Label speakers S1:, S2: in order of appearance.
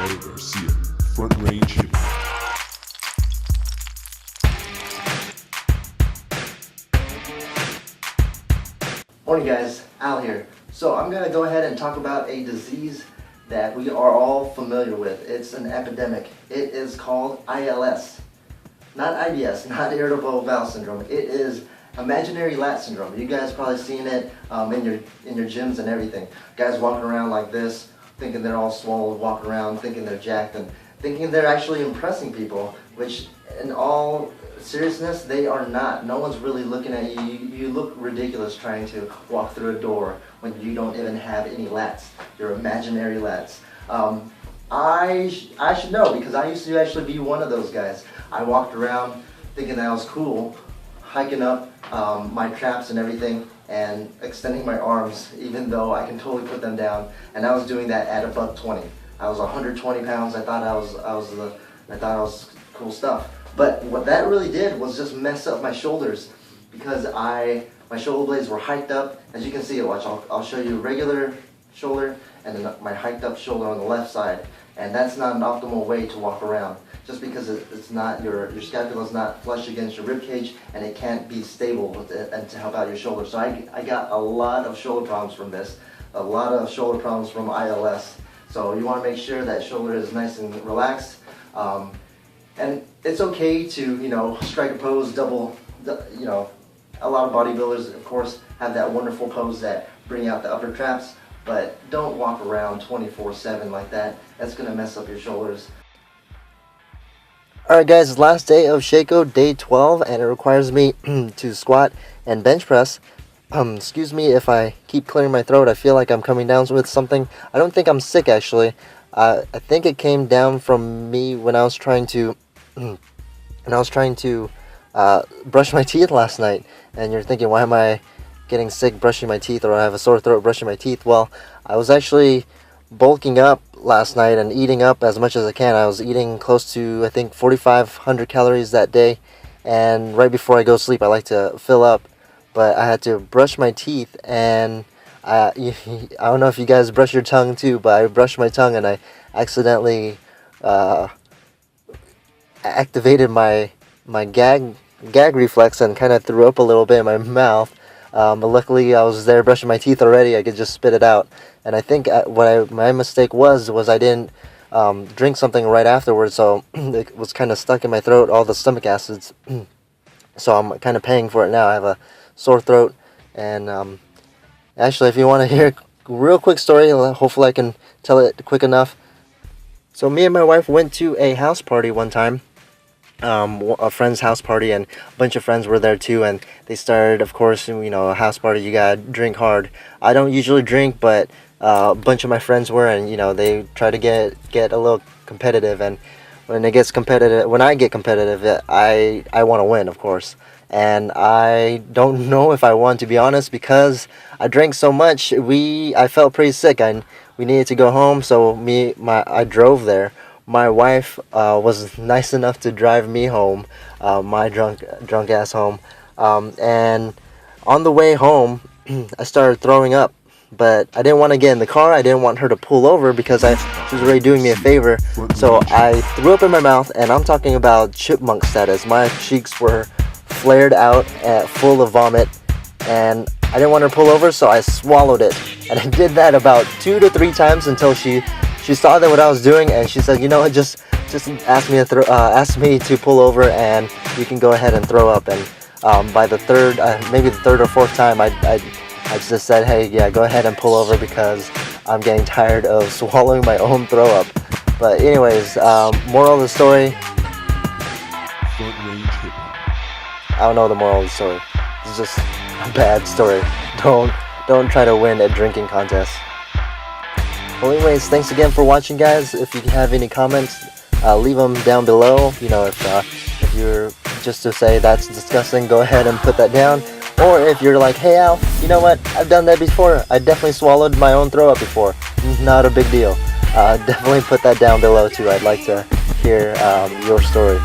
S1: Front range hip.
S2: Morning guys, Al here. So I'm going to go ahead and talk about a disease that we are all familiar with. It's an epidemic. It is called ILS. Not IBS, not irritable bowel syndrome. It is imaginary lat syndrome. You guys probably seen it in your gyms and everything. Guys walking around like this, thinking they're all swollen, walking around thinking they're jacked and thinking they're actually impressing people, which in all seriousness, they are not. No one's really looking at you. You look ridiculous trying to walk through a door when you don't even have any lats. You're imaginary lats. I should know because I used to actually be one of those guys. I walked around thinking that I was cool, hiking up my traps and everything and extending my arms even though I can totally put them down, and I was doing that at about 20. I was 120 pounds. I thought I was cool stuff. But what that really did was just mess up my shoulders because my shoulder blades were hiked up. As you can see, watch, I'll show you regular shoulder and then my hiked up shoulder on the left side. And that's not an optimal way to walk around. Just because it's not, your scapula is not flush against your rib cage and it can't be stable with it and to help out your shoulder. So I got a lot of shoulder problems from this, a lot of shoulder problems from ILS. So you want to make sure that shoulder is nice and relaxed. And it's okay to, strike a pose, double, a lot of bodybuilders, of course, have that wonderful pose that bring out the upper traps, but don't walk around 24/7 like that. That's going to mess up your shoulders. Alright guys, last day of Sheiko, day 12, and it requires me to squat and bench press. Excuse me if I keep clearing my throat. I feel like I'm coming down with something. I don't think I'm sick actually. I think it came down from me when I was trying to brush my teeth last night. And you're thinking, why am I getting sick brushing my teeth, or I have a sore throat brushing my teeth? Well, I was actually bulking up last night and eating up as much as I can. I was eating close to, I think, 4,500 calories that day. And right before I go to sleep, I like to fill up. But I had to brush my teeth, and I don't know if you guys brush your tongue too, but I brushed my tongue and I accidentally activated my gag reflex and kind of threw up a little bit in my mouth. But luckily I was there brushing my teeth already. I could just spit it out. And I think my mistake was I didn't drink something right afterwards, so it was kind of stuck in my throat, all the stomach acids. So I'm kind of paying for it now. I have a sore throat, and actually, if you want to hear a real quick story, hopefully I can tell it quick enough. So me and my wife went to a house party one time, a friend's house party, and a bunch of friends were there too, and they started, of course, a house party, you gotta drink hard. I don't usually drink, but a bunch of my friends were, and they try to get a little competitive, and when I get competitive, I want to win, of course. And I don't know if I won, to be honest, because I drank so much. I felt pretty sick, and we needed to go home. So I drove there. My wife was nice enough to drive me home, my drunk ass home. And on the way home, I started throwing up. But I didn't want to get in the car. I didn't want her to pull over because she was already doing me a favor. So I threw up in my mouth, and I'm talking about chipmunk status. My cheeks were flared out, full of vomit, and I didn't want her to pull over, so I swallowed it. And I did that about 2 to 3 times until she saw that what I was doing, and she said, "You know what? Just ask me to pull over, and you can go ahead and throw up." And by the third, maybe the third or fourth time, I just said, "Hey, yeah, go ahead and pull over because I'm getting tired of swallowing my own throw up." But anyways, moral of the story. I don't know the moral of the story. It's just a bad story. Don't try to win at drinking contests. Well, anyways, thanks again for watching, guys. If you have any comments, leave them down below. If you're just to say that's disgusting, go ahead and put that down. Or if you're like, "Hey Al, you know what? I've done that before. I definitely swallowed my own throw up before. Not a big deal." Definitely put that down below too. I'd like to hear your story.